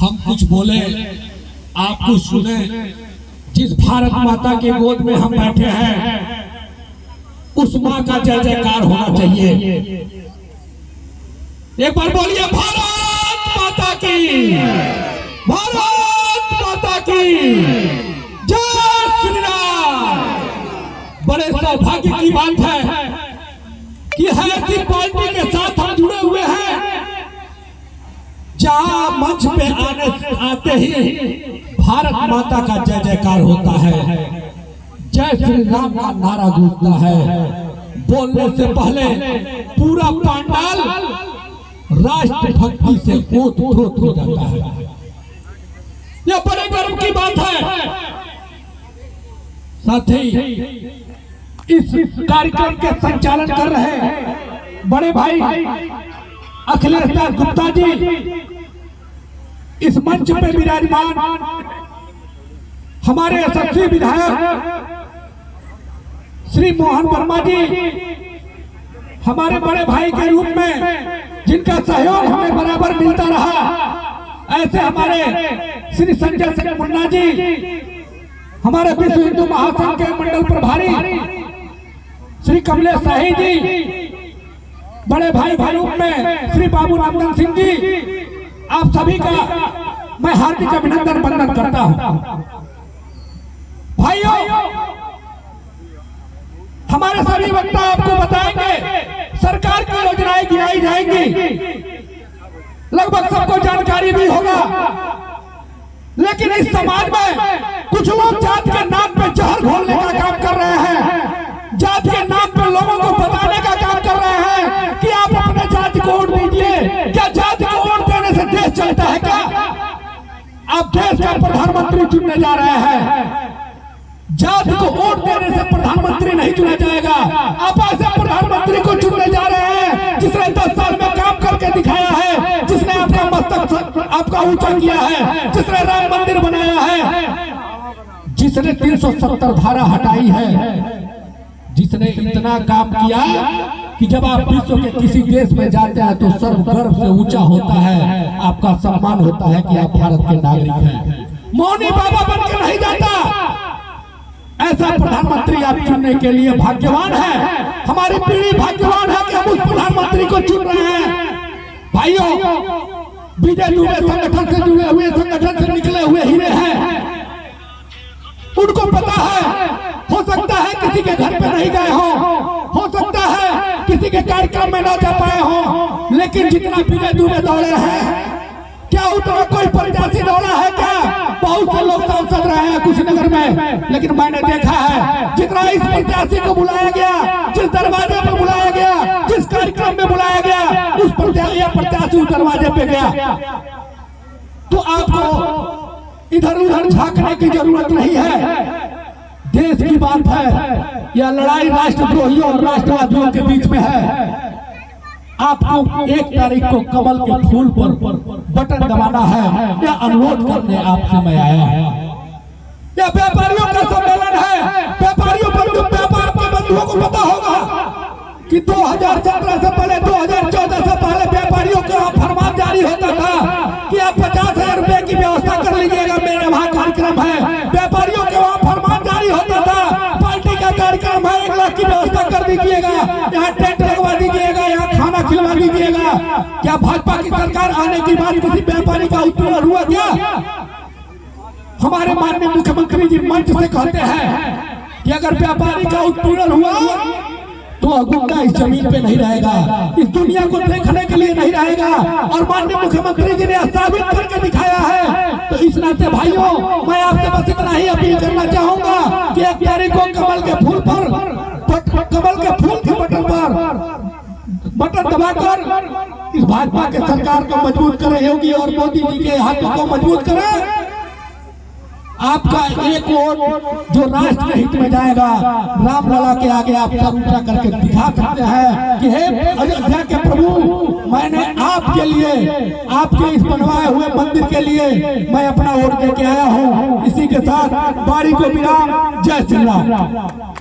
हम कुछ बोले, आप कुछ सुने। जिस भारत माता के गोद में हम बैठे हैं, उस माँ का जय जयकार होना चाहिए। एक बार बोलिए, भारत माता की, भारत माता की जय श्री राम। बड़े सौभाग्य की बात है कि है ऐसी पार्टी के साथ हम जुड़े हुए हैं जहां मंच पे आते ही भारत माता का जय जयकार होता है, जय श्री राम का नारा गूंजता है। बोलने से पहले पूरा पंडाल राष्ट्रभक्ति से ओत-प्रोत हो जाता है। यह बड़े गर्व की बात है। साथ ही इस कार्यक्रम के संचालन कर रहे बड़े भाई अखिलेश दास गुप्ता जी, इस मंच पे विराजमान हमारे यशस्वी विधायक श्री मोहन वर्मा जी, हमारे बड़े भाई के रूप में जिनका सहयोग हमें बराबर मिलता रहा, ऐसे हमारे श्री संजय सिंह मुन्ना जी, हमारे विश्व हिंदू महासंघ के मंडल प्रभारी श्री कमलेश शाही जी, बड़े भाई के रूप में श्री बाबू नंदन सिंह जी, आप सभी का मैं हार्दिक अभिनंदन वंदन करता हूं। भाइयों, हमारे सभी वक्ता आपको बताएंगे, सरकार की योजनाएं गिनाई जाएंगी, लगभग सबको जानकारी भी होगा। लेकिन इस समाज में कुछ लोग जात के नाम पे जहर घोलने का काम कर रहे हैं, जात के नाम पे लोगों को बताने का काम कर रहे हैं कि आप अपने जाति को वोट दीजिए। क्या जाति को वोट देने से देश चलता है क्या? आप देश का प्रधानमंत्री चुनने जा रहे हैं, जाति को वोट देने से प्रधानमंत्री नहीं चुना जाएगा। आप ऐसे प्रधानमंत्री को चुनने जा रहे हैं जिसने 10 साल में काम करके दिखाया है, जिसने आपका मस्तक आपका ऊंचा किया है, जिसने राम मंदिर बनाया है, जिसने 370 धारा हटाई है, जिसने इतना काम किया कि जब आप विश्व के किसी देश में जाते हैं तो सर्व गर्व से ऊंचा होता है, आपका सम्मान होता है कि आप भारत के नागरिक हैं। मौनी बाबा बन के नहीं जाता। ऐसा प्रधानमंत्री आप चुनने के लिए भाग्यवान है। हमारी पीढ़ी भाग्यवान है कि हम उस प्रधानमंत्री को चुन रहे हैं। भाइयों, विजय दुबे संगठन से जुड़े हुए, संगठन से निकले हुए हीरे हैं। उनको पता है, हो सकता है किसी के घर पे नहीं गए हो सकता है किसी के कार्यक्रम में ना जा पाए हो, लेकिन जितना विजय दुबे दौड़े हैं, क्या उतना कोई प्रत्याशी दौड़ा है क्या? बहुत से लोग सांसद रहे हैं कुशीनगर में, लेकिन मैंने देखा है जितना इस प्रत्याशी को बुलाया गया, जिस दरवाजे पे बुलाया गया, जिस कार्यक्रम में बुलाया गया, उस प्रत्याशी उस दरवाजे पे गया। तो आपको इधर उधर झांकने की जरूरत नहीं है। देश की बात है, यह लड़ाई राष्ट्रद्रोहियों और राष्ट्रवादियों के बीच में है। आपको 1 तारीख को कमल के फूल पर बटन दबाना है, यह अनुरोध करने आपसे मैं आया है। यह व्यापारियों का सम्मेलन है। व्यापारियों व्यापार के बंधुओं को पता होगा कि 2017 से पहले, 2014 से पहले व्यापारियों का फरमान जारी होता था कि आप 50,000 रुपए की व्यवस्था कर लीजिएगा, मेरे वहाँ कार्यक्रम है। व्यापारियों के वहाँ फरमान जारी होता था, पार्टी का कार्यक्रम है, 1 लाख की व्यवस्था कर दीजिएगा, यहाँ टेंट लगवा दीजिएगा, यहाँ खाना खिलवा दीजिएगा। क्या भाजपा की सरकार आने के बाद किसी व्यापारी का उत्पीड़न हुआ क्या? हमारे माननीय मुख्यमंत्री जी मंच से कहते हैं कि अगर व्यापारी का उत्पीड़न हुआ तो गुंडा इस जमीन पे नहीं रहेगा, इस दुनिया को देखने के लिए नहीं रहेगा। और माननीय मुख्यमंत्री जी ने साबित करके दिखाया है। तो इस नाते भाइयों, मैं आपसे बस इतना ही अपील करना चाहूंगा कि 1 तारीख को कमल के फूल के बटन पर बटन दबाकर इस भाजपा के सरकार को मजबूत करें, योगी और मोदी जी के हाथों को मजबूत करें। आपका एक वोट जो राष्ट्र हित में जाएगा, रामलला के आगे आप सर ऊंचा करके दिखा सकते हैं कि हे अयोध्या के प्रभु, मैंने आपके लिए, आपके इस बनवाए हुए मंदिर के लिए मैं अपना वोट देके आया हूँ। इसी के साथ बारी को विराम। जय श्री राम।